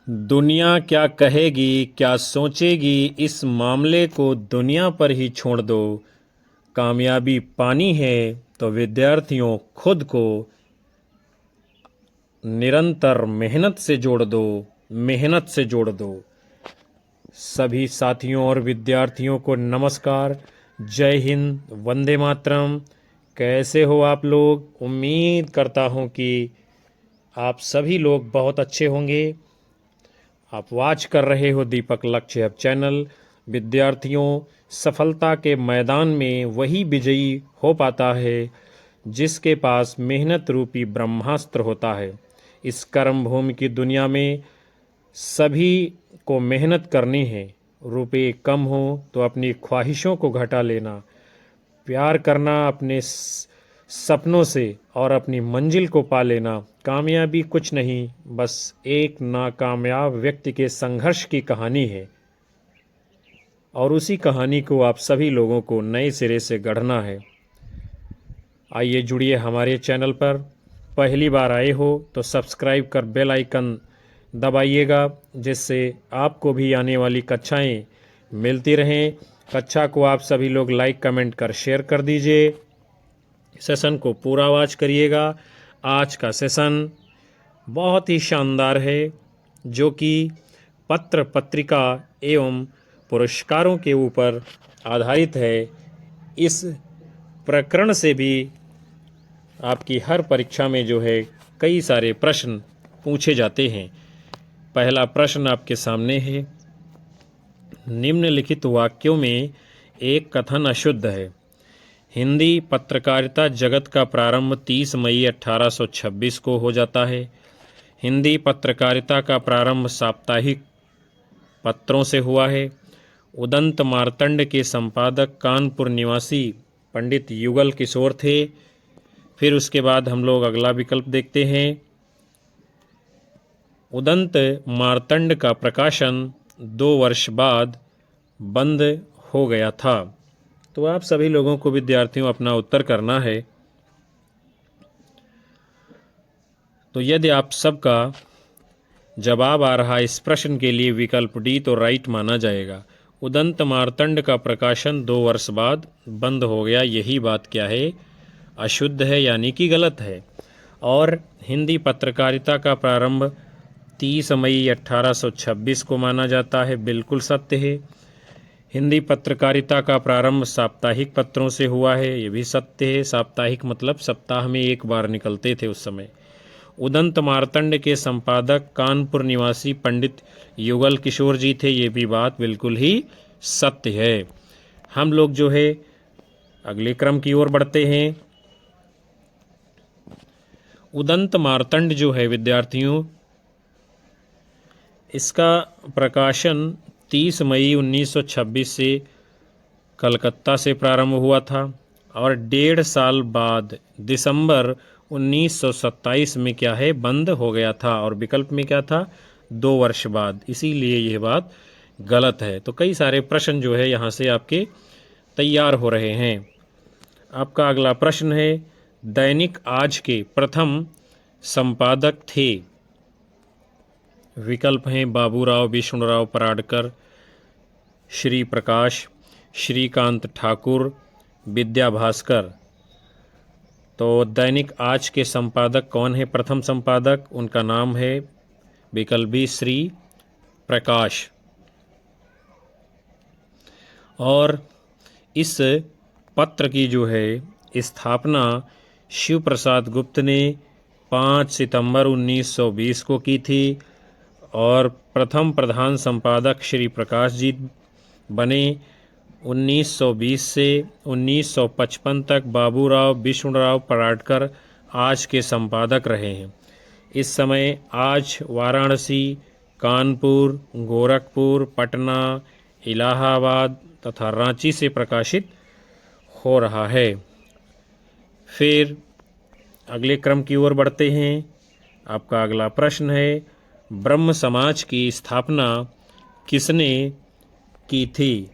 दुनिया क्या कहेगी, क्या सोचेगी, इस मामले को दुनिया पर ही छोड़ दो। कामयाबी पानी है तो विद्यार्थियों खुद को निरंतर मेहनत से जोड़ दो, मेहनत से जोड़ दो। सभी साथियों और विद्यार्थियों को नमस्कार, जय हिंद, वंदे मातरम। कैसे हो आप लोग? उम्मीद करता हूं कि आप सभी लोग बहुत अच्छे होंगे। आप वॉच कर रहे हो दीपक लक्ष्य हब चैनल। विद्यार्थियों, सफलता के मैदान में वही विजयी हो पाता है जिसके पास मेहनत रूपी ब्रह्मास्त्र होता है। इस कर्म भूमि की दुनिया में सभी को मेहनत करनी है। रुपए कम हो तो अपनी ख्वाहिशों को घटा लेना, प्यार करना अपने सपनों से और अपनी मंजिल को पा लेना। कामयाबी कुछ नहीं, बस एक नाकामयाब व्यक्ति के संघर्ष की कहानी है और उसी कहानी को आप सभी लोगों को नए सिरे से गढ़ना है। आइए जुड़िए हमारे चैनल पर। पहली बार आए हो तो सब्सक्राइब कर बेल आइकन दबाइएगा, जिससे आपको भी आने वाली कक्षाएं मिलती रहें। कक्षा को आप सभी लोग लाइक, कमेंट कर शेयर कर दीजिए। सेशन को पूरा वॉच करिएगा। आज का सेशन बहुत ही शानदार है, जो कि पत्र पत्रिका एवं पुरस्कारों के ऊपर आधारित है। इस प्रकरण से भी आपकी हर परीक्षा में जो है कई सारे प्रश्न पूछे जाते हैं। पहला प्रश्न आपके सामने है। निम्नलिखित वाक्यों में एक कथन अशुद्ध है। हिंदी पत्रकारिता जगत का प्रारंभ 30 मई 1826 को हो जाता है। हिंदी पत्रकारिता का प्रारंभ साप्ताहिक पत्रों से हुआ है। उदंत मार्तंड के संपादक कानपुर निवासी पंडित युगल किशोर थे। फिर उसके बाद हम लोग अगला विकल्प देखते हैं। उदंत मार्तंड का प्रकाशन 2 वर्ष बाद बंद हो गया था। तो आप सभी लोगों को, विद्यार्थियों, अपना उत्तर करना है। तो यदि आप सबका जवाब आ रहा है इस प्रश्न के लिए विकल्प डी, तो राइट माना जाएगा। उदंत मार्तंड का प्रकाशन 2 वर्ष बाद बंद हो गया, यही बात क्या है? अशुद्ध है, यानी कि गलत है। और हिंदी पत्रकारिता का प्रारंभ 30 मई 1826 को माना जाता है, बिल्कुल सत्य है। हिंदी पत्रकारिता का प्रारंभ साप्ताहिक पत्रों से हुआ है, ये भी सत्य है। साप्ताहिक मतलब सप्ताह में एक बार निकलते थे उस समय। उदंत मार्तंड के संपादक कानपुर निवासी पंडित युगल किशोर जी थे, ये भी बात बिल्कुल ही सत्य है। हम लोग जो है अगले क्रम की ओर बढ़ते हैं। उदंत मार्तंड जो है विद्यार्थियों, इसका प्रकाशन 30 मई 1926 से कलकत्ता से प्रारंभ हुआ था और 1.5 साल बाद दिसंबर 1927 में क्या है, बंद हो गया था। और विकल्प में क्या था? 2 वर्ष बाद, इसीलिए यह बात गलत है। तो कई सारे प्रश्न जो है यहाँ से आपके तैयार हो रहे हैं। आपका अगला प्रश्न है, दैनिक आज के प्रथम संपादक थे। विकल्प हैं बाबूराव विष्णुराव पराडकर, श्री प्रकाश, श्रीकांत ठाकुर, विद्या भास्कर। तो दैनिक आज के संपादक कौन है? प्रथम संपादक, उनका नाम है विकल्प बी, श्री प्रकाश। और इस पत्र की जो है स्थापना शिव प्रसाद गुप्त ने 5 सितंबर 1920 को की थी और प्रथम प्रधान संपादक श्री प्रकाश जी बने। 1920 से 1955 तक बाबूराव विष्णुराव पराडकर आज के संपादक रहे हैं। इस समय आज वाराणसी, कानपुर, गोरखपुर, पटना, इलाहाबाद तथा रांची से प्रकाशित हो रहा है। फिर अगले क्रम की ओर बढ़ते हैं। आपका अगला प्रश्न है, ब्रह्म समाज की स्थापना किसने की थी?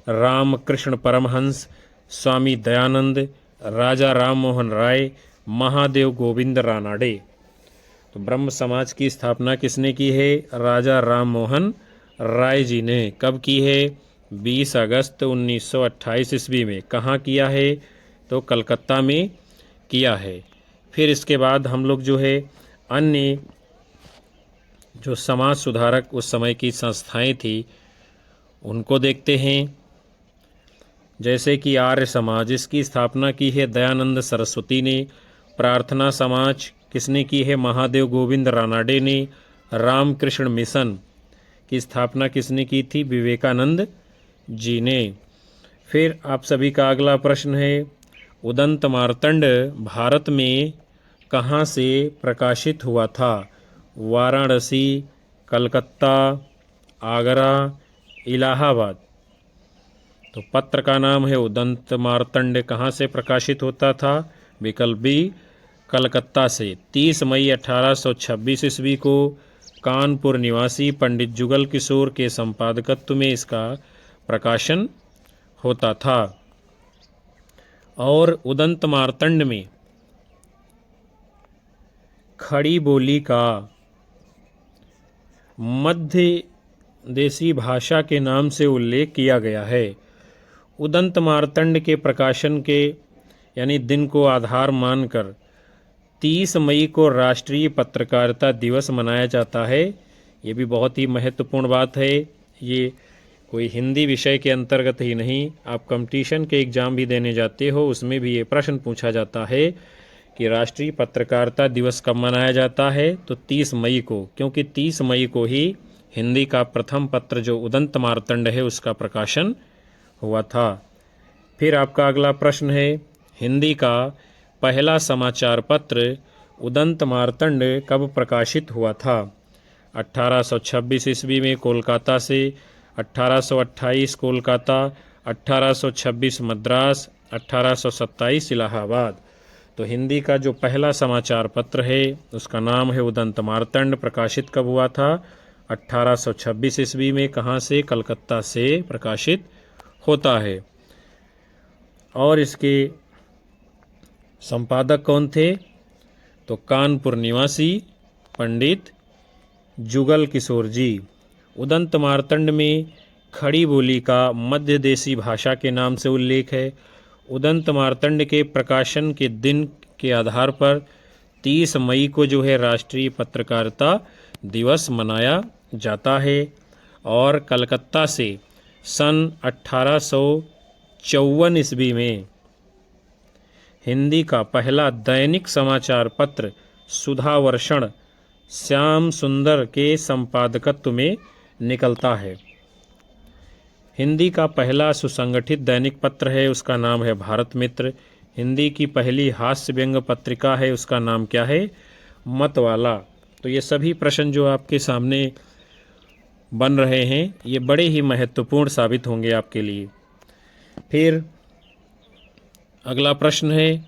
रामकृष्ण परमहंस, स्वामी दयानंद, राजा राम मोहन राय, महादेव गोविंद रानाडे। तो ब्रह्म समाज की स्थापना किसने की है? राजा राम मोहन राय जी ने। कब की है? 20 अगस्त 1928 ईस्वी में। कहाँ किया है? तो कलकत्ता में किया है। फिर इसके बाद हम लोग जो है अन्य जो समाज सुधारक उस समय की संस्थाएं थी उनको देखते हैं। जैसे कि आर्य समाज, इसकी स्थापना की है दयानंद सरस्वती ने। प्रार्थना समाज किसने की है? महादेव गोविंद रानाडे ने। रामकृष्ण मिशन की स्थापना किसने की थी? विवेकानंद जी ने। फिर आप सभी का अगला प्रश्न है, उदंत मार्तंड भारत में कहाँ से प्रकाशित हुआ था? वाराणसी, कलकत्ता, आगरा, इलाहाबाद। तो पत्र का नाम है उदंत मार्तंड। कहाँ से प्रकाशित होता था? विकल्प बी, कलकत्ता से। 30 मई 1826 ईस्वी को कानपुर निवासी पंडित जुगल किशोर के संपादकत्व में इसका प्रकाशन होता था। और उदंत मार्तंड में खड़ी बोली का मध्य देशी भाषा के नाम से उल्लेख किया गया है। उदंत मार्तंड के प्रकाशन के यानी दिन को आधार मानकर 30 मई को राष्ट्रीय पत्रकारिता दिवस मनाया जाता है। ये भी बहुत ही महत्वपूर्ण बात है। ये कोई हिंदी विषय के अंतर्गत ही नहीं, आप कंपटीशन के एग्ज़ाम भी देने जाते हो उसमें भी ये प्रश्न पूछा जाता है कि राष्ट्रीय पत्रकारिता दिवस कब मनाया जाता है? तो 30 मई को, क्योंकि 30 मई को ही हिंदी का प्रथम पत्र जो उदंत मार्तंड है उसका प्रकाशन हुआ था। फिर आपका अगला प्रश्न है, हिंदी का पहला समाचार पत्र उदंत मार्तंड कब प्रकाशित हुआ था? 1826 ईस्वी में कोलकाता से, 1828 कोलकाता, 1826 मद्रास, 1827 इलाहाबाद। तो हिंदी का जो पहला समाचार पत्र है उसका नाम है उदंत मार्तंड। प्रकाशित कब हुआ था? 1826 ईस्वी में। कहाँ से? कलकत्ता से प्रकाशित होता है। और इसके संपादक कौन थे? तो कानपुर निवासी पंडित जुगल किशोर जी। उदंत मार्तंड में खड़ी बोली का मध्य देशी भाषा के नाम से उल्लेख है। उदंत मार्तंड के प्रकाशन के दिन के आधार पर 30 मई को जो है राष्ट्रीय पत्रकारिता दिवस मनाया जाता है। और कलकत्ता से सन 1854 ईस्वी में हिंदी का पहला दैनिक समाचार पत्र सुधावर्षण श्याम सुंदर के संपादकत्व में निकलता है। हिंदी का पहला सुसंगठित दैनिक पत्र है, उसका नाम है भारत मित्र। हिंदी की पहली हास्य व्यंग पत्रिका है, उसका नाम क्या है? मतवाला। तो ये सभी प्रश्न जो आपके सामने बन रहे हैं ये बड़े ही महत्वपूर्ण साबित होंगे आपके लिए। फिर अगला प्रश्न है,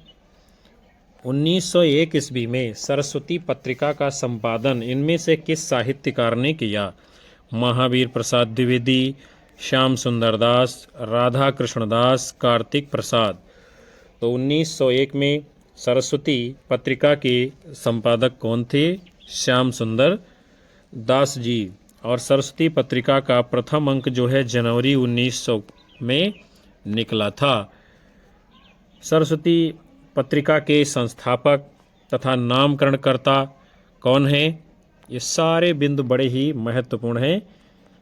1901 ईस्वी में सरस्वती पत्रिका का संपादन इनमें से किस साहित्यकार ने किया? महावीर प्रसाद द्विवेदी, श्याम सुंदर दास, राधा कृष्ण दास, कार्तिक प्रसाद। तो 1901 में सरस्वती पत्रिका के संपादक कौन थे? श्याम सुंदर दास जी। और सरस्वती पत्रिका का प्रथम अंक जो है जनवरी 1900 में निकला था। सरस्वती पत्रिका के संस्थापक तथा नामकरणकर्ता कौन हैं? ये सारे बिंदु बड़े ही महत्वपूर्ण हैं।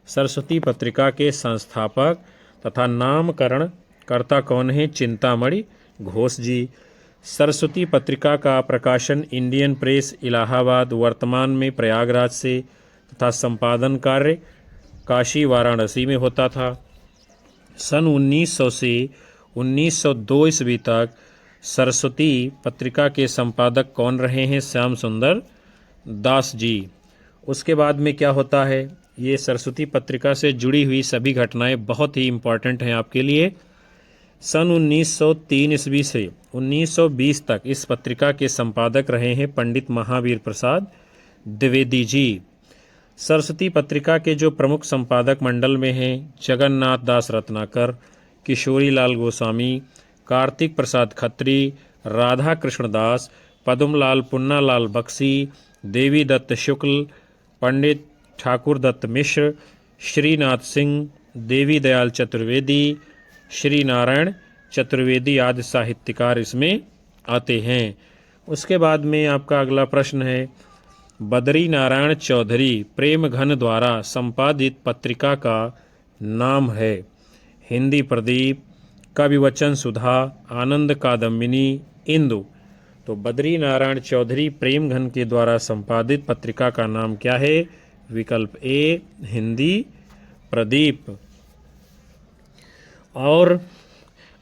सरस्वती पत्रिका के संस्थापक तथा नामकरणकर्ता कौन हैं? चिंतामणि घोष जी। सरस्वती पत्रिका का प्रकाशन इंडियन प्रेस इलाहाबाद वर्तमान में प्रयागराज से तथा संपादन कार्य काशी वाराणसी में होता था। सन 1900 से 1902 ईस्वी तक सरस्वती पत्रिका के संपादक कौन रहे हैं? श्याम सुंदर दास जी। उसके बाद में क्या होता है? ये सरस्वती पत्रिका से जुड़ी हुई सभी घटनाएं बहुत ही इम्पॉर्टेंट हैं आपके लिए। सन 1903 ईस्वी से 1920 तक इस पत्रिका के संपादक रहे हैं पंडित महावीर प्रसाद द्विवेदी जी। सरस्वती पत्रिका के जो प्रमुख संपादक मंडल में हैं जगन्नाथ दास रत्नाकर, किशोरी लाल गोस्वामी, कार्तिक प्रसाद खत्री, राधा कृष्ण दास, पद्मलाल पुन्नालाल बख्शी, देवी दत्त शुक्ल, पंडित ठाकुर दत्त मिश्र, श्रीनाथ सिंह, देवी दयाल चतुर्वेदी, श्री नारायण चतुर्वेदी आदि साहित्यकार इसमें आते हैं। उसके बाद में आपका अगला प्रश्न है, बद्री नारायण चौधरी प्रेम घन द्वारा संपादित पत्रिका का नाम है। हिंदी प्रदीप, कविवचन सुधा, आनंद कादम्बिनी, इंदु। तो बद्री नारायण चौधरी प्रेम घन के द्वारा संपादित पत्रिका का नाम क्या है? विकल्प ए हिंदी प्रदीप। और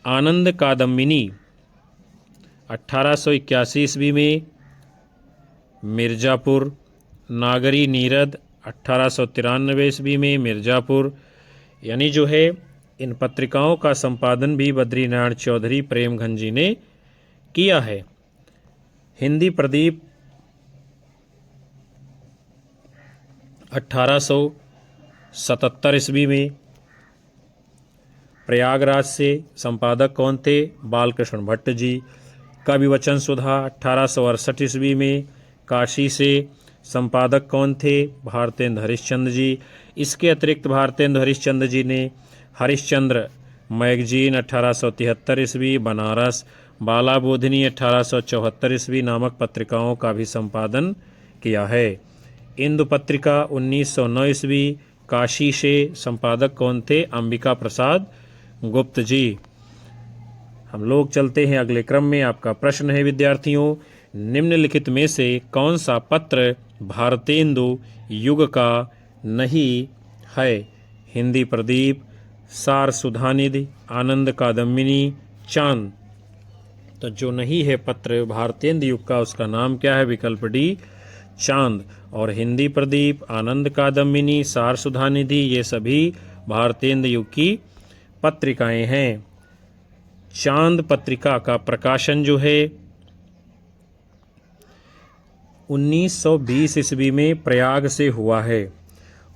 आनंद कादम्बिनी 1881 ईस्वी में मिर्ज़ापुर, नागरी नीरद 1893 ईस्वी में मिर्ज़ापुर। यानी जो है इन पत्रिकाओं का संपादन भी बद्री नारायण चौधरी प्रेमघन जी ने किया है। हिंदी प्रदीप 1877 ईस्वी में। प्रयागराज से संपादक कौन थे? बालकृष्ण भट्ट जी। कविवचन सुधा 1868 ईस्वी में। काशी से संपादक कौन थे? भारतेंद्र हरिश्चंद्र जी। इसके अतिरिक्त भारतेंद्र हरिश्चंद्र जी ने हरिश्चंद्र मैगजीन 1873 ईस्वी, बनारस, बाला बोधिनी 1874 ईस्वी नामक पत्रिकाओं का भी संपादन किया है। इंदु पत्रिका 1909 ईस्वी। काशी से संपादक कौन थे? अंबिका प्रसाद गुप्त जी। हम लोग चलते हैं अगले क्रम में। आपका प्रश्न है विद्यार्थियों, निम्नलिखित में से कौन सा पत्र भारतेंदु युग का नहीं है? हिंदी प्रदीप, सार सुधानिधि, आनंद कादम्बिनी, चांद। तो जो नहीं है पत्र भारतेंदु युग का, उसका नाम क्या है? विकल्प डी चांद। और हिंदी प्रदीप, आनंद कादम्बिनी, सार सुधानिधि ये सभी भारतेंदु युग की पत्रिकाएं हैं। चांद पत्रिका का प्रकाशन जो है 1920 ईस्वी में प्रयाग से हुआ है।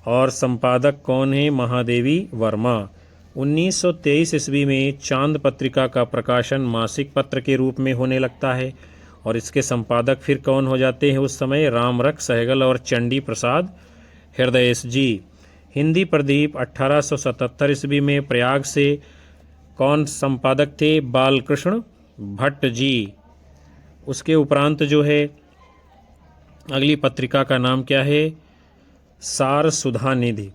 और संपादक कौन है? महादेवी वर्मा। 1923 ईस्वी में चांद पत्रिका का प्रकाशन मासिक पत्र के रूप में होने लगता है। और इसके संपादक फिर कौन हो जाते हैं उस समय? रामरख सहगल और चंडी प्रसाद हृदयेश जी। हिंदी प्रदीप 1877 ईस्वी में प्रयाग से कौन संपादक थे? बालकृष्ण भट्ट जी। उसके उपरांत जो है अगली पत्रिका का नाम क्या है? सार सुधानिधि।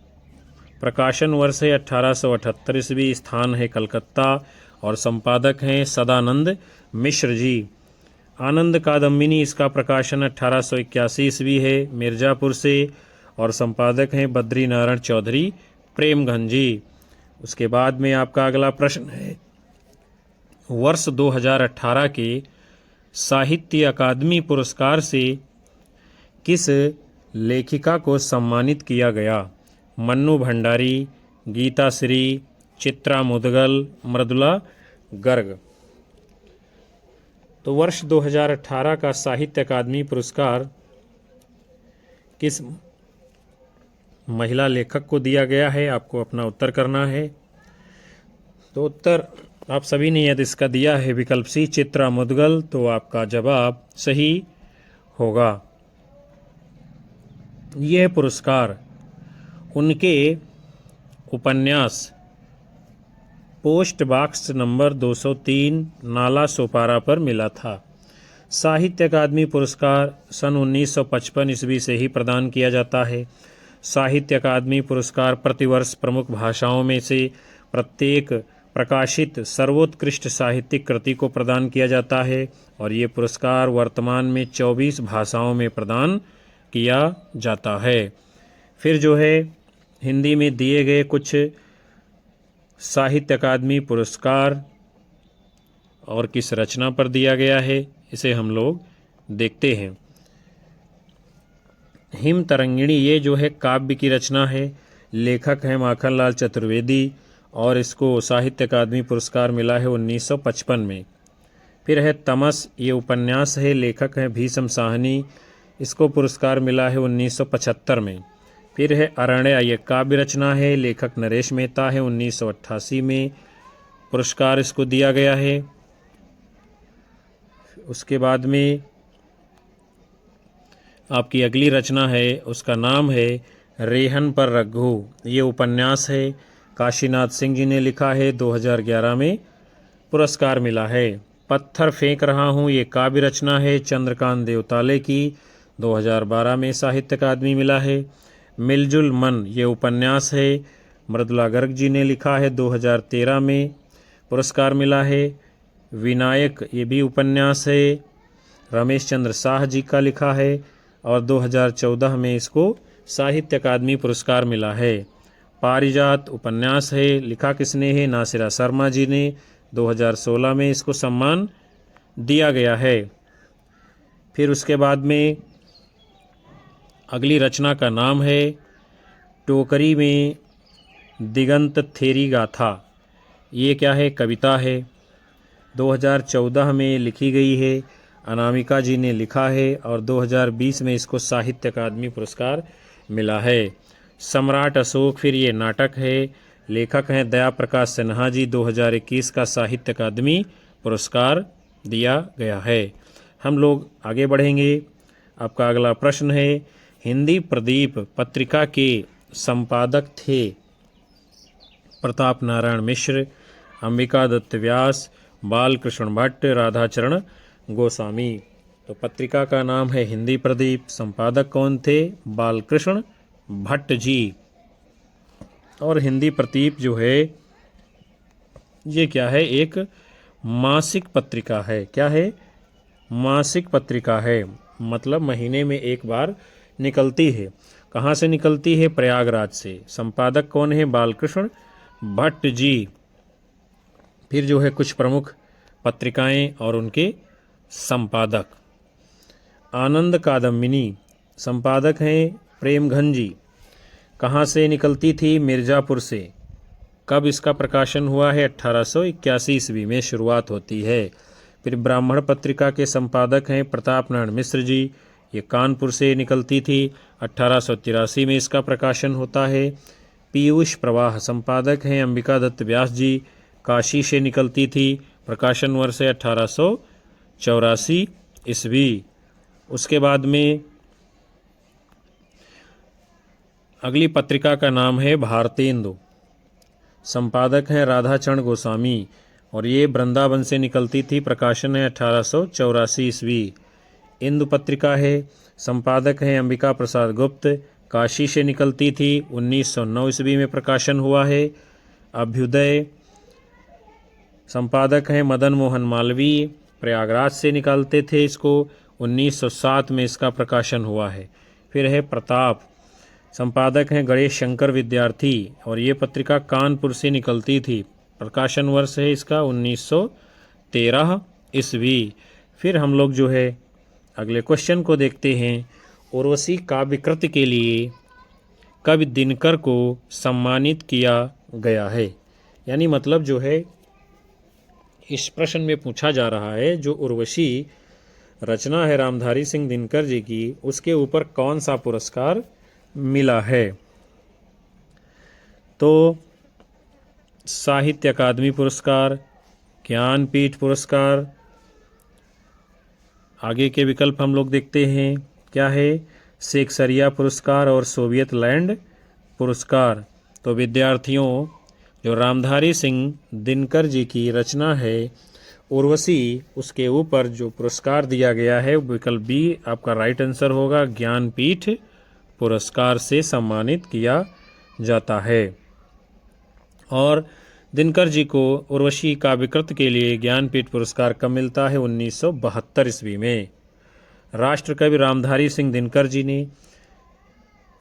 प्रकाशन वर्ष है 1878 ईस्वी, स्थान है कलकत्ता और संपादक हैं सदानंद मिश्र जी। आनंद कादम्बिनी, इसका प्रकाशन 1881 ईस्वी है, मिर्ज़ापुर से और संपादक हैं बद्री नारायण चौधरी प्रेमघन जी। उसके बाद में आपका अगला प्रश्न है, वर्ष 2018 के साहित्य अकादमी पुरस्कार से किस लेखिका को सम्मानित किया गया? मन्नू भंडारी, गीता श्री, चित्रा मुदगल, मृदुला गर्ग। तो वर्ष 2018 का साहित्य अकादमी पुरस्कार किस महिला लेखक को दिया गया है? आपको अपना उत्तर करना है। तो उत्तर आप सभी ने यदि इसका दिया है विकल्प सी चित्रा मुदगल, तो आपका जवाब सही होगा। यह पुरस्कार उनके उपन्यास post box number 203 Nala Sopara पर मिला था। साहित्य अकादमी पुरस्कार सन 1955 ईस्वी से ही प्रदान किया जाता है। साहित्य अकादमी पुरस्कार प्रतिवर्ष प्रमुख भाषाओं में से प्रत्येक प्रकाशित सर्वोत्कृष्ट साहित्यिक कृति को प्रदान किया जाता है और ये पुरस्कार वर्तमान में 24 भाषाओं में प्रदान किया जाता है। फिर जो है हिंदी में दिए गए कुछ साहित्य अकादमी पुरस्कार और किस रचना पर दिया गया है, इसे हम लोग देखते हैं। हिम तरंगिणी, ये जो है काव्य की रचना है, लेखक हैं माखनलाल चतुर्वेदी और इसको साहित्य अकादमी पुरस्कार मिला है 1955 में। फिर है तमस, ये उपन्यास है, लेखक हैं भीष्म साहनी, इसको पुरस्कार मिला है 1975 में। फिर है अरण्य, ये काव्य रचना है, लेखक नरेश मेहता है, 1988 में पुरस्कार इसको दिया गया है। उसके बाद में आपकी अगली रचना है, उसका नाम है रेहन पर रघु। ये उपन्यास है, काशीनाथ सिंह जी ने लिखा है, 2011 में पुरस्कार मिला है। पत्थर फेंक रहा हूँ, ये काव्य रचना है, चंद्रकांत देवताले की, 2012 में साहित्य अकादमी मिला है। मिलजुल मन, ये उपन्यास है, मृदुला गर्ग जी ने लिखा है, 2013 में पुरस्कार मिला है। विनायक, ये भी उपन्यास है, रमेश चंद्र शाह जी का लिखा है और 2014 में इसको साहित्य अकादमी पुरस्कार मिला है। पारिजात उपन्यास है, लिखा किसने है? नासिरा शर्मा जी ने, 2016 में इसको सम्मान दिया गया है। फिर उसके बाद में अगली रचना का नाम है टोकरी में दिगंत थेरी गाथा। ये क्या है? कविता है, 2014 में लिखी गई है, अनामिका जी ने लिखा है और 2020 में इसको साहित्य अकादमी पुरस्कार मिला है। सम्राट अशोक, फिर ये नाटक है, लेखक हैं दया प्रकाश सिन्हा जी, 2021 का साहित्य अकादमी पुरस्कार दिया गया है। हम लोग आगे बढ़ेंगे। आपका अगला प्रश्न है, हिंदी प्रदीप पत्रिका के संपादक थे प्रताप नारायण मिश्र, अंबिका दत्त व्यास, बालकृष्ण भट्ट, राधाचरण गोस्वामी। तो पत्रिका का नाम है हिंदी प्रदीप, संपादक कौन थे? बालकृष्ण भट्ट जी। और हिंदी प्रदीप जो है ये क्या है? एक मासिक पत्रिका है। क्या है? मासिक पत्रिका है, मतलब महीने में एक बार निकलती है। कहाँ से निकलती है? प्रयागराज से। संपादक कौन है? बालकृष्ण भट्ट जी। फिर जो है कुछ प्रमुख पत्रिकाएं और उनके संपादक। आनंद कादम्बिनी, संपादक हैं प्रेमघन जी। कहाँ से निकलती थी? मिर्ज़ापुर से। कब इसका प्रकाशन हुआ है? 1881 ईस्वी में शुरुआत होती है। फिर ब्राह्मण पत्रिका के संपादक हैं प्रताप नारायण मिश्र जी। ये कानपुर से निकलती थी, 1883 में इसका प्रकाशन होता है। पीयूष प्रवाह, संपादक हैं अंबिका दत्त व्यास जी, काशी से निकलती थी, प्रकाशन वर्ष है 1884 ईस्वी। उसके बाद में अगली पत्रिका का नाम है भारतेंदु, संपादक हैं राधाचरण गोस्वामी और ये वृंदावन से निकलती थी, प्रकाशन है 1884 ईस्वी। इंदु पत्रिका है, संपादक हैं अंबिका प्रसाद गुप्त, काशी से निकलती थी, 1909 ईस्वी में प्रकाशन हुआ है। अभ्युदय, संपादक हैं मदन मोहन मालवीय, प्रयागराज से निकालते थे इसको, 1907 में इसका प्रकाशन हुआ है। फिर है प्रताप, संपादक हैं गणेश शंकर विद्यार्थी और ये पत्रिका कानपुर से निकलती थी, प्रकाशन वर्ष है इसका 1913 ईस्वी। फिर हम लोग जो है अगले क्वेश्चन को देखते हैं। उर्वशी काव्य कृति के लिए कवि दिनकर को सम्मानित किया गया है। यानी मतलब जो है इस प्रश्न में पूछा जा रहा है, जो उर्वशी रचना है रामधारी सिंह दिनकर जी की, उसके ऊपर कौन सा पुरस्कार मिला है? तो साहित्य अकादमी पुरस्कार, ज्ञानपीठ पुरस्कार। आगे के विकल्प हम लोग देखते हैं, क्या है? शेक्सपियर पुरस्कार और सोवियत लैंड पुरस्कार। तो विद्यार्थियों, जो रामधारी सिंह दिनकर जी की रचना है उर्वशी, उसके ऊपर जो पुरस्कार दिया गया है विकल्प बी आपका राइट आंसर होगा, ज्ञानपीठ पुरस्कार से सम्मानित किया जाता है। और दिनकर जी को उर्वशी काव्यकृत के लिए ज्ञानपीठ पुरस्कार कब मिलता है? 1972 ईस्वी में। राष्ट्रकवि रामधारी सिंह दिनकर जी ने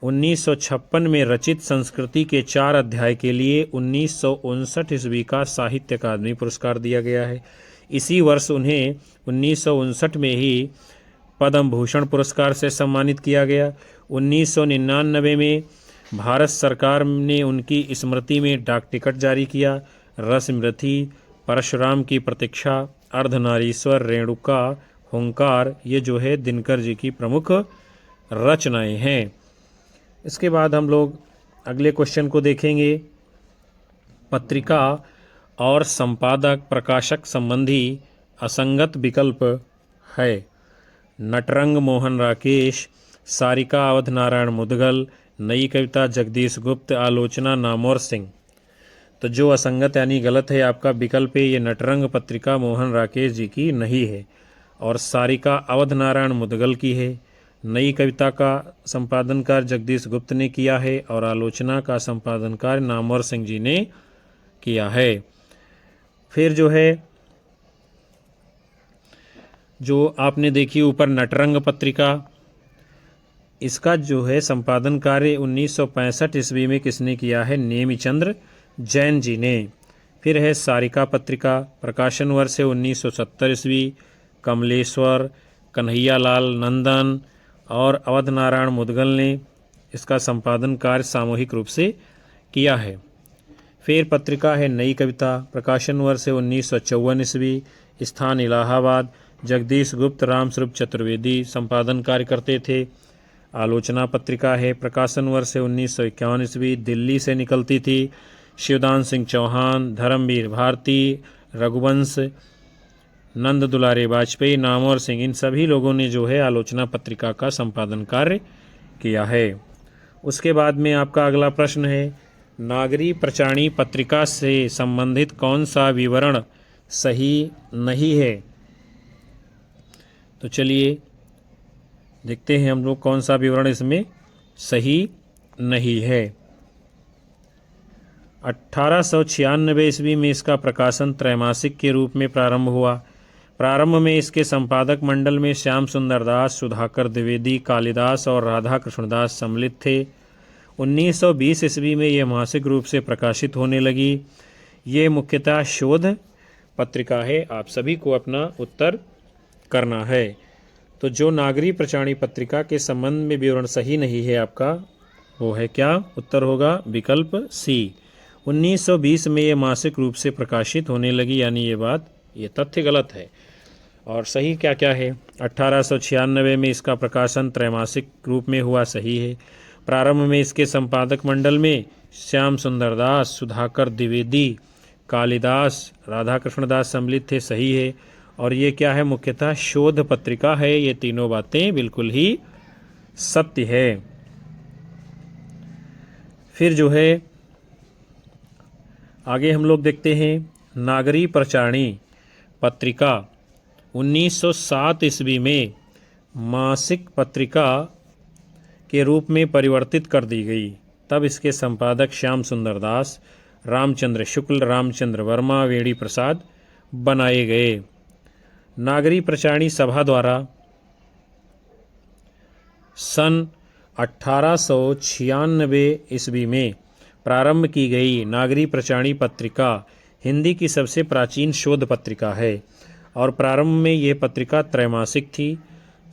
1956 में रचित संस्कृति के 4 अध्याय के लिए 1959 ईस्वी का साहित्य अकादमी पुरस्कार दिया गया है। इसी वर्ष उन्हें 1959 में ही पद्म भूषण पुरस्कार से सम्मानित किया गया। 1999 में भारत सरकार ने उनकी स्मृति में डाक टिकट जारी किया। रसमृति, परशुराम की प्रतीक्षा, अर्धनारीश्वर, रेणुका, हुंकार, ये जो है दिनकर जी की प्रमुख रचनाएं हैं। इसके बाद हम लोग अगले क्वेश्चन को देखेंगे। पत्रिका और संपादक प्रकाशक संबंधी असंगत विकल्प है। नटरंग मोहन राकेश, सारिका अवध नारायण मुदगल, नई कविता जगदीश गुप्त, आलोचना नामवर सिंह। तो जो असंगत यानी गलत है आपका विकल्प है, ये नटरंग पत्रिका मोहन राकेश जी की नहीं है और सारिका अवध नारायण मुदगल की है। नई कविता का संपादन कार्य जगदीश गुप्त ने किया है और आलोचना का संपादन कार्य नामवर सिंह जी ने किया है। फिर जो है जो आपने देखी ऊपर नटरंग पत्रिका, इसका जो है संपादन कार्य 1965 ईस्वी में किसने किया है? नेमिचंद्र जैन जी ने। फिर है सारिका पत्रिका, प्रकाशन वर्ष है 1970 ईस्वी, कमलेश्वर, कन्हैयालाल नंदन और अवध नारायण मुदगल ने इसका संपादन कार्य सामूहिक रूप से किया है। फिर पत्रिका है नई कविता, प्रकाशन वर्ष है 1954 ईस्वी, स्थान इलाहाबाद, जगदीश गुप्त, रामस्वरूप चतुर्वेदी संपादन कार्य करते थे। आलोचना पत्रिका है, प्रकाशन वर्ष है 1951 ईस्वी, दिल्ली से निकलती थी। शिवदान सिंह चौहान, धर्मवीर भारती, रघुवंश, नंद दुलारे वाजपेयी, नामवर सिंह, इन सभी लोगों ने जो है आलोचना पत्रिका का संपादन कार्य किया है। उसके बाद में आपका अगला प्रश्न है, नागरी प्रचारणी पत्रिका से संबंधित कौन सा विवरण सही नहीं है? तो चलिए देखते हैं हम लोग कौन सा विवरण इसमें सही नहीं है। 1896 ईस्वी में इसका प्रकाशन त्रैमासिक के रूप में प्रारंभ हुआ। प्रारंभ में इसके संपादक मंडल में श्याम सुंदर दास, सुधाकर द्विवेदी, कालिदास और राधा कृष्णदास सम्मिलित थे। 1920 ईस्वी में यह मासिक रूप से प्रकाशित होने लगी। ये मुख्यतः शोध पत्रिका है। आप सभी को अपना उत्तर करना है। तो जो नागरी प्रचारणी पत्रिका के संबंध में विवरण सही नहीं है आपका, वो है क्या? उत्तर होगा विकल्प सी। 1920 में ये मासिक रूप से प्रकाशित होने लगी, यानी ये तथ्य गलत है। और सही क्या क्या है? 1896 में इसका प्रकाशन त्रैमासिक रूप में हुआ, सही है। प्रारंभ में इसके संपादक मंडल में श्याम सुंदर दास, सुधाकर द्विवेदी, कालिदास, राधा कृष्णदास सम्मिलित थे, सही है। और ये क्या है? मुख्यतः शोध पत्रिका है। ये तीनों बातें बिल्कुल ही सत्य है। फिर जो है आगे हम लोग देखते हैं, नागरी प्रचारणी पत्रिका 1907 ईस्वी में मासिक पत्रिका के रूप में परिवर्तित कर दी गई। तब इसके संपादक श्याम सुंदर दास, रामचंद्र शुक्ल, रामचंद्र वर्मा, वेणी प्रसाद बनाए गए। नागरी प्रचारणी सभा द्वारा सन 1896 ईस्वी में प्रारंभ की गई नागरी प्रचारणी पत्रिका हिंदी की सबसे प्राचीन शोध पत्रिका है और प्रारंभ में ये पत्रिका त्रैमासिक थी।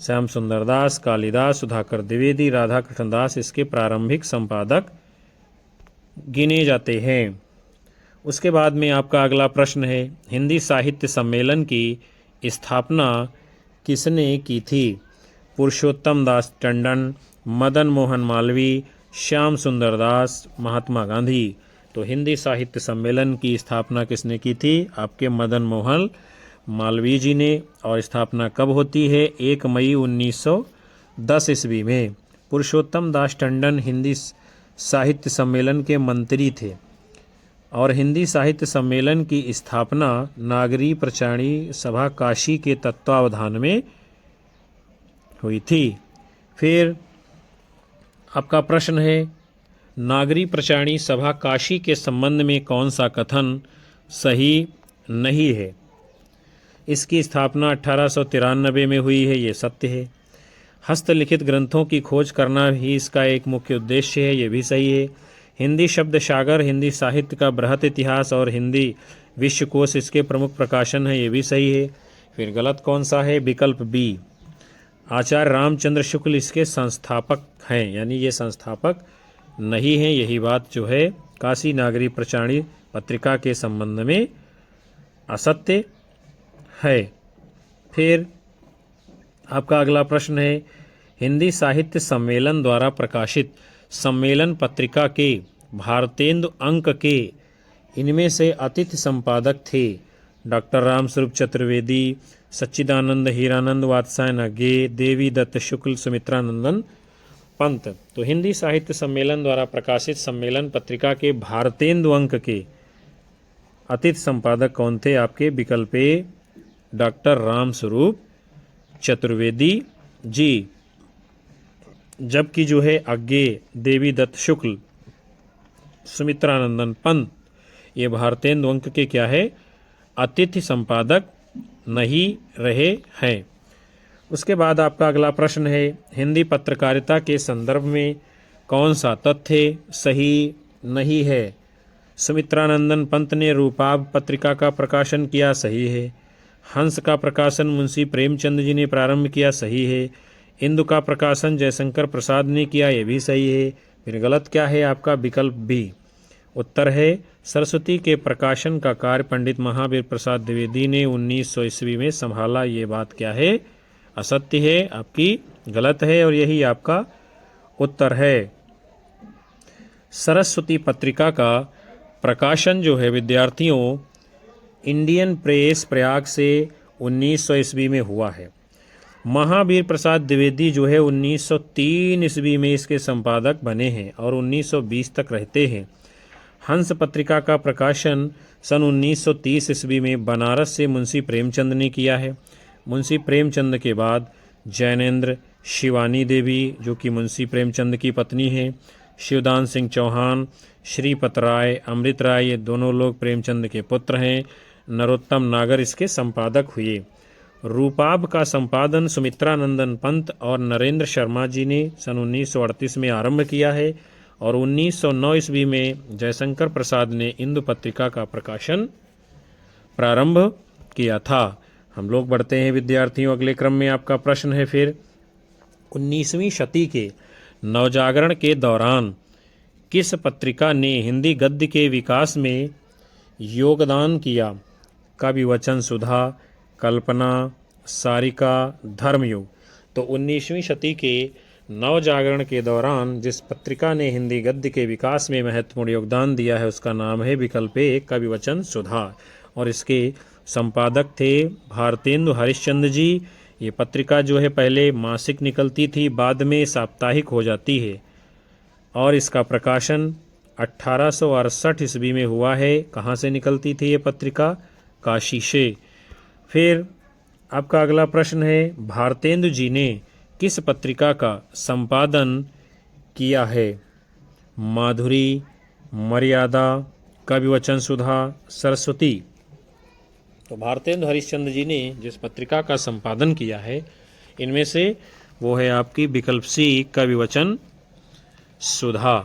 श्याम सुंदर दास, कालिदास, सुधाकर द्विवेदी, राधा कृष्णदास इसके प्रारंभिक संपादक गिने जाते हैं। उसके बाद में आपका अगला प्रश्न है, हिंदी साहित्य सम्मेलन की स्थापना किसने की थी? पुरुषोत्तम दास टंडन, मदन मोहन मालवीय, श्याम सुंदर दास, महात्मा गांधी। तो हिंदी साहित्य सम्मेलन की स्थापना किसने की थी? आपके मदन मोहन मालवीय जी ने। और स्थापना कब होती है? 1 मई 1910 ईस्वी में। पुरुषोत्तम दास टंडन हिंदी साहित्य सम्मेलन के मंत्री थे और हिंदी साहित्य सम्मेलन की स्थापना नागरी प्रचारणी सभा काशी के तत्वावधान में हुई थी। फिर आपका प्रश्न है, नागरी प्रचारणी सभा काशी के संबंध में कौन सा कथन सही नहीं है? इसकी स्थापना 1893 में हुई है, ये सत्य है। हस्तलिखित ग्रंथों की खोज करना ही इसका एक मुख्य उद्देश्य है, ये भी सही है। हिंदी शब्द सागर हिंदी साहित्य का बृहत इतिहास और हिंदी विश्वकोश इसके प्रमुख प्रकाशन है, ये भी सही है। फिर गलत कौन सा है? विकल्प बी, आचार्य रामचंद्र शुक्ल इसके संस्थापक हैं, यानी ये संस्थापक नहीं हैं। यही बात जो है काशी नागरी प्रचारणी पत्रिका के संबंध में असत्य है। फिर आपका अगला प्रश्न है, हिंदी साहित्य सम्मेलन द्वारा प्रकाशित सम्मेलन पत्रिका के भारतेंदु अंक के इनमें से अतिथि संपादक थे डॉक्टर रामस्वरूप चतुर्वेदी, सच्चिदानंद हीरानंद वात्सायन गे, देवी दत्त शुक्ल, सुमित्रा नंदन पंत। तो हिंदी साहित्य सम्मेलन द्वारा प्रकाशित सम्मेलन पत्रिका के भारतेंदु अंक के अतिथि संपादक कौन थे आपके? विकल्प ए डॉक्टर राम स्वरूप चतुर्वेदी जी, जबकि जो है अज्ञेय देवी दत्त शुक्ल, सुमित्रानंदन पंत ये भारतेंदु अंक के क्या है? अतिथि संपादक नहीं रहे हैं। उसके बाद आपका अगला प्रश्न है, हिंदी पत्रकारिता के संदर्भ में कौन सा तथ्य सही नहीं है? सुमित्रानंदन पंत ने रूपाब पत्रिका का प्रकाशन किया, सही है। हंस का प्रकाशन मुंशी प्रेमचंद जी ने प्रारंभ किया, सही है। इंदु का प्रकाशन जयशंकर प्रसाद ने किया, यह भी सही है। फिर गलत क्या है आपका? विकल्प बी। उत्तर है सरस्वती के प्रकाशन का कार्य पंडित महावीर प्रसाद द्विवेदी ने 1900 ईस्वी में संभाला, ये बात क्या है? असत्य है, आपकी गलत है और यही आपका उत्तर है। सरस्वती पत्रिका का प्रकाशन जो है विद्यार्थियों इंडियन प्रेस प्रयाग से 1900 ईस्वी में हुआ है। महावीर प्रसाद द्विवेदी जो है 1903 ईस्वी में इसके संपादक बने हैं और 1920 तक रहते हैं। हंस पत्रिका का प्रकाशन सन 1930 ईस्वी में बनारस से मुंशी प्रेमचंद ने किया है। मुंशी प्रेमचंद के बाद जैनेन्द्र, शिवानी देवी जो कि मुंशी प्रेमचंद की पत्नी हैं, शिवदान सिंह चौहान, श्रीपत राय, अमृत राय, ये दोनों लोग प्रेमचंद के पुत्र हैं। नरोत्तम नागर इसके संपादक हुए। रूपाब का संपादन सुमित्रानंदन पंत और नरेंद्र शर्मा जी ने सन 1938 में आरंभ किया है और 1909 ईस्वी में जयशंकर प्रसाद ने इंदु पत्रिका का प्रकाशन प्रारंभ किया था। हम लोग बढ़ते हैं विद्यार्थियों, अगले क्रम में आपका प्रश्न है फिर 19वीं शती के नवजागरण के दौरान किस पत्रिका ने हिंदी गद्य के विकास में योगदान किया? कवि वचन सुधा, कल्पना, सारिका, धर्मयुग। तो 19वीं शती के नवजागरण के दौरान जिस पत्रिका ने हिंदी गद्य के विकास में महत्वपूर्ण योगदान दिया है उसका नाम है विकल्प ए कवि वचन सुधा और इसके संपादक थे भारतेंदु हरिश्चंद्र जी। ये पत्रिका जो है पहले मासिक निकलती थी, बाद में साप्ताहिक हो जाती है और इसका प्रकाशन 1868 ईस्वी में हुआ है। कहाँ से निकलती थी ये पत्रिका? काशी से। फिर आपका अगला प्रश्न है, भारतेंदु जी ने किस पत्रिका का संपादन किया है? माधुरी, मर्यादा, कवि वचन सुधा, सरस्वती। तो भारतेंदु हरिश्चंद्र जी ने जिस पत्रिका का संपादन किया है इनमें से वो है आपकी विकल्प सी कवि वचन सुधा।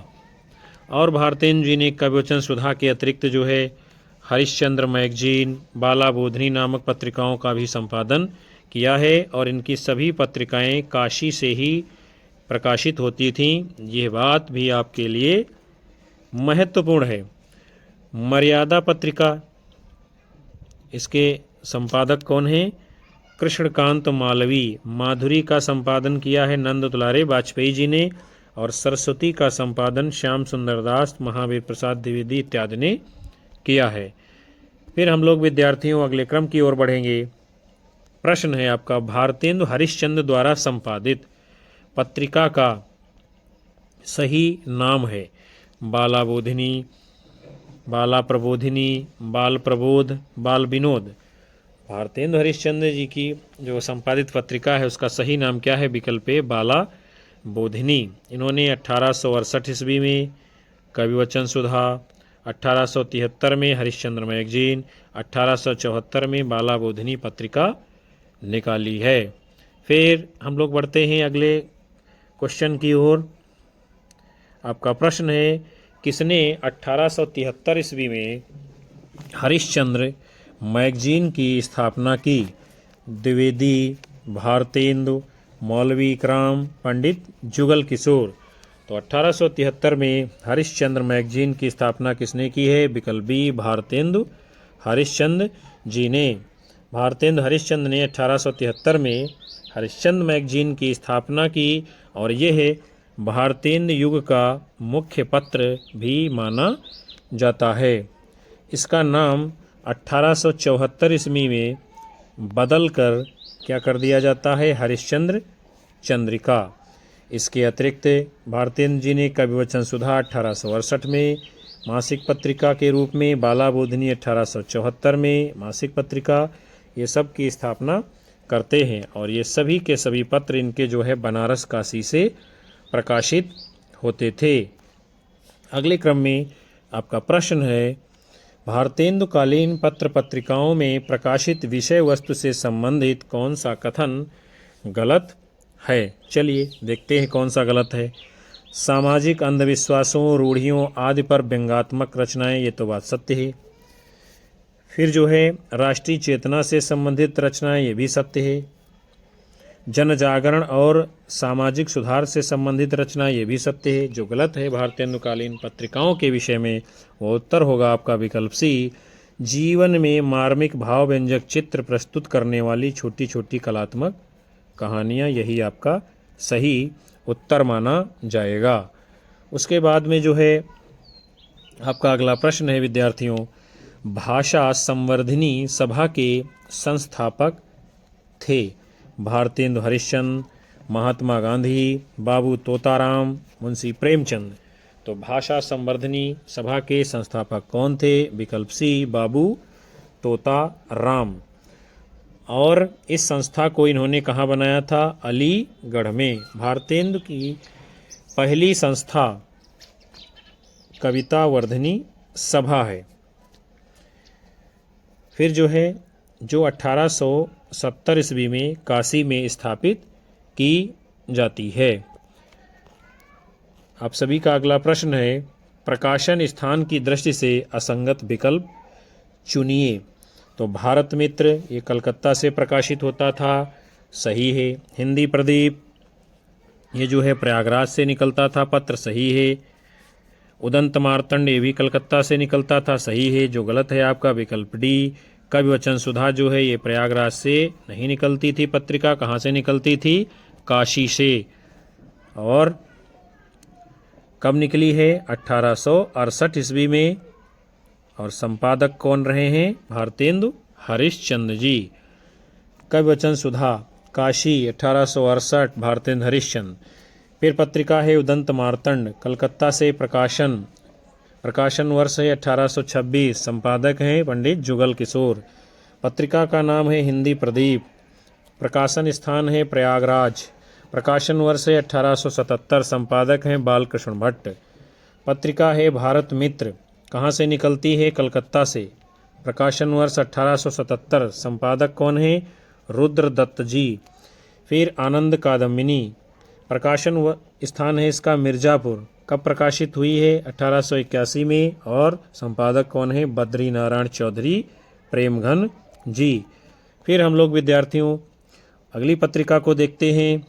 और भारतेंदु जी ने कवि वचन सुधा के अतिरिक्त जो है हरिश्चंद्र मैगजीन, बाला बोधनी नामक पत्रिकाओं का भी संपादन किया है और इनकी सभी पत्रिकाएं काशी से ही प्रकाशित होती थीं। यह बात भी आपके लिए महत्वपूर्ण है। मर्यादा पत्रिका, इसके संपादक कौन हैं? कृष्णकांत मालवी। माधुरी का संपादन किया है नंद दुलारे वाजपेयी जी ने और सरस्वती का संपादन श्याम सुंदर दास, महावीर प्रसाद द्विवेदी इत्यादि ने किया है। फिर हम लोग विद्यार्थियों अगले क्रम की ओर बढ़ेंगे। प्रश्न है आपका, भारतेंदु हरिश्चंद्र द्वारा संपादित पत्रिका का सही नाम है? बाला बोधिनी, बाला प्रबोधिनी, बाल प्रबोध, बाल विनोद। भारतेंदु हरिश्चंद्र जी की जो संपादित पत्रिका है उसका सही नाम क्या है? विकल्प ए बाला बोधिनी। इन्होंने 1868 ईस्वी में कवि वचन सुधा, 1873 में हरिश्चंद्र मैगजीन, 1874 में बाला बोधिनी पत्रिका निकाली है। फिर हम लोग बढ़ते हैं अगले क्वेश्चन की ओर। आपका प्रश्न है, किसने 1873 ईस्वी में हरिश्चंद्र मैगजीन की स्थापना की? द्विवेदी, भारतेंदु, मौलवी इकराम, पंडित जुगल किशोर। तो 1873 में हरिश्चंद्र मैगजीन की स्थापना किसने की है? विकल्प बी भारतेंदु हरिश्चंद्र जी ने। भारतेंदु हरिश्चंद्र ने 1873 में हरिश्चंद्र मैगजीन की स्थापना की और यह भारतेंदु युग का मुख्य पत्र भी माना जाता है। इसका नाम 1874 ईस्वी में बदलकर क्या कर दिया जाता है? हरिश्चंद्र चंद्रिका। इसके अतिरिक्त भारतेंद्र जी ने कवि वचन सुधा 1868 में मासिक पत्रिका के रूप में, बाला बोधिनी 1874 में मासिक पत्रिका, ये सब की स्थापना करते हैं। और ये सभी के सभी पत्र इनके जो है बनारस काशी से प्रकाशित होते थे। अगले क्रम में आपका प्रश्न है, भारतेंदुकालीन पत्र पत्रिकाओं में प्रकाशित विषय वस्तु से संबंधित कौन सा कथन गलत है? चलिए देखते हैं कौन सा गलत है। सामाजिक अंधविश्वासों, रूढ़ियों आदि पर व्यंग्यात्मक रचनाएं, ये तो बात सत्य है। फिर जो है राष्ट्रीय चेतना से संबंधित रचनाएं, ये भी सत्य है। जन जागरण और सामाजिक सुधार से संबंधित रचना, ये भी सत्य है। जो गलत है भारतेंदुकालीन पत्रिकाओं के विषय में, वो उत्तर होगा आपका विकल्प सी, जीवन में मार्मिक भाव व्यंजक चित्र प्रस्तुत करने वाली छोटी छोटी कलात्मक कहानियाँ, यही आपका सही उत्तर माना जाएगा। उसके बाद में जो है आपका अगला प्रश्न है विद्यार्थियों, भाषा संवर्धिनी सभा के संस्थापक थे? भारतेंदु हरिश्चंद्र, महात्मा गांधी, बाबू तोताराम, मुंशी प्रेमचंद। तो भाषा संवर्धनी सभा के संस्थापक कौन थे? विकल्प सी, बाबू तोताराम। और इस संस्था को इन्होंने कहाँ बनाया था? अलीगढ़ में। भारतेंदु की पहली संस्था कविता वर्धनी सभा है। फिर जो है जो 1870 ईस्वी में काशी में स्थापित की जाती है। आप सभी का अगला प्रश्न है, प्रकाशन स्थान की दृष्टि से असंगत विकल्प चुनिए। तो भारत मित्र, ये कलकत्ता से प्रकाशित होता था, सही है। हिंदी प्रदीप, ये जो है प्रयागराज से निकलता था पत्र, सही है। उदंत मार्तंड, ये भी कलकत्ता से निकलता था, सही है। जो गलत है आपका विकल्प डी, कवि वचन सुधा जो है ये प्रयागराज से नहीं निकलती थी पत्रिका, कहाँ से निकलती थी? काशी से। और कब निकली है? 1868 ईस्वी में। और संपादक कौन रहे हैं? भारतेंदु हरिश्चंद्र जी। कवि वचन सुधा काशी 1868, भारतेंदु हरिश्चंद्र। फिर पत्रिका है उदंत मार्तंड, कलकत्ता से प्रकाशन वर्ष है 1826, संपादक हैं पंडित जुगल किशोर। पत्रिका का नाम है हिंदी प्रदीप, प्रकाशन स्थान है प्रयागराज, प्रकाशन वर्ष है 1877, संपादक हैं बालकृष्ण भट्ट। पत्रिका है भारत मित्र, कहाँ से निकलती है? कलकत्ता से, प्रकाशन वर्ष 1877, संपादक कौन है? रुद्र दत्त जी। फिर आनंद कादम्बिनी, प्रकाशन स्थान है इसका मिर्जापुर, कब प्रकाशित हुई है? 1881 में, और संपादक कौन है? बद्री नारायण चौधरी प्रेमघन जी। फिर हम लोग विद्यार्थियों अगली पत्रिका को देखते हैं,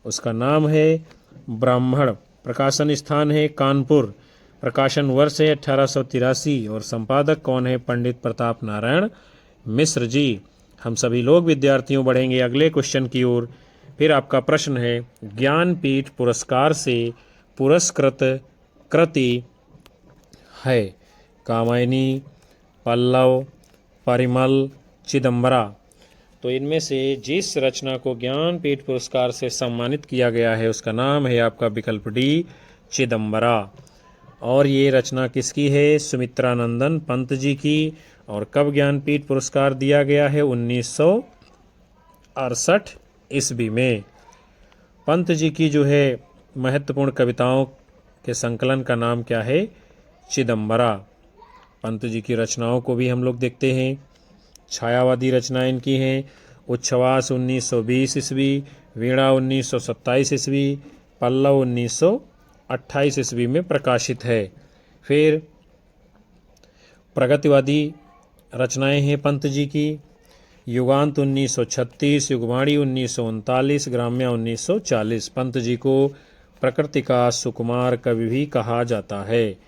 उसका नाम है ब्राह्मण, प्रकाशन स्थान है कानपुर, प्रकाशन वर्ष है 1883, और संपादक कौन है? पंडित प्रताप नारायण मिश्र जी। हम सभी लोग विद्यार्थियों बढ़ेंगे अगले क्वेश्चन की ओर। फिर आपका प्रश्न है, ज्ञानपीठ पुरस्कार से पुरस्कृत कृति है? कामायनी, पल्लव, परिमल, चिदंबरा। तो इनमें से जिस रचना को ज्ञानपीठ पुरस्कार से सम्मानित किया गया है उसका नाम है आपका विकल्प डी, चिदंबरा। और ये रचना किसकी है? सुमित्रानंदन पंत जी की। और कब ज्ञानपीठ पुरस्कार दिया गया है? 1968 ईस्वी में। पंत जी की जो है महत्वपूर्ण कविताओं के संकलन का नाम क्या है? चिदंबरा। पंत जी की रचनाओं को भी हम लोग देखते हैं। छायावादी रचनाएं इनकी हैं। उच्छ्वास 1920 ईस्वी, वीणा 1927 ईस्वी, पल्लव 1928 ईस्वी में प्रकाशित है। फिर प्रगतिवादी रचनाएं हैं पंत जी की। युगांत 1936, युगवाणी 1939, ग्राम्या 1940। पंत जी को प्रकृति का सुकुमार कवि भी कहा जाता है।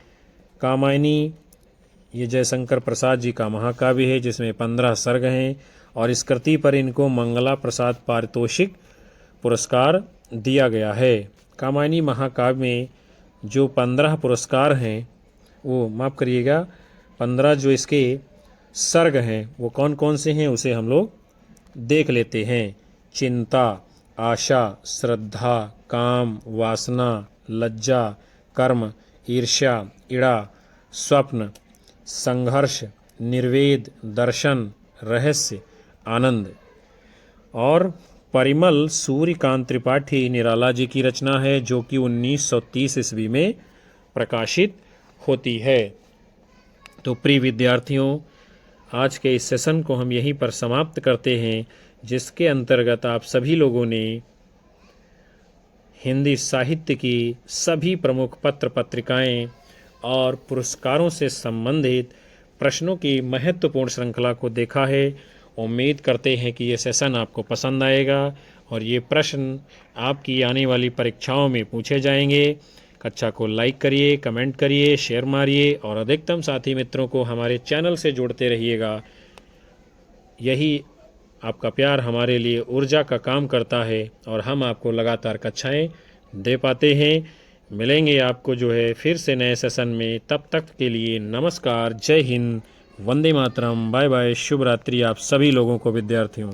कामायनी, ये जयशंकर प्रसाद जी का महाकाव्य है जिसमें 15 सर्ग हैं, और इस कृति पर इनको मंगला प्रसाद पारितोषिक पुरस्कार दिया गया है। कामायनी महाकाव्य में जो 15 पुरस्कार हैं, वो माफ़ करिएगा 15 जो इसके सर्ग हैं वो कौन कौन से हैं उसे हम लोग देख लेते हैं। चिंता, आशा, श्रद्धा, काम, वासना, लज्जा, कर्म, ईर्ष्या, इड़ा, स्वप्न, संघर्ष, निर्वेद, दर्शन, रहस्य, आनंद। और परिमल सूर्यकांत त्रिपाठी निराला जी की रचना है, जो कि 1930 ईस्वी में प्रकाशित होती है। तो प्रिय विद्यार्थियों, आज के इस सेशन को हम यहीं पर समाप्त करते हैं, जिसके अंतर्गत आप सभी लोगों ने हिंदी साहित्य की सभी प्रमुख पत्र पत्रिकाएं और पुरस्कारों से संबंधित प्रश्नों की महत्वपूर्ण श्रृंखला को देखा है। उम्मीद करते हैं कि ये सेशन आपको पसंद आएगा और ये प्रश्न आपकी आने वाली परीक्षाओं में पूछे जाएंगे। कक्षा को लाइक करिए, कमेंट करिए, शेयर मारिए और अधिकतम साथी मित्रों को हमारे चैनल से जोड़ते रहिएगा। यही आपका प्यार हमारे लिए ऊर्जा का काम करता है और हम आपको लगातार कक्षाएं दे पाते हैं। मिलेंगे आपको जो है फिर से नए सेशन में। तब तक के लिए नमस्कार, जय हिंद, वंदे मातरम, बाय बाय, शुभ रात्रि आप सभी लोगों को विद्यार्थियों।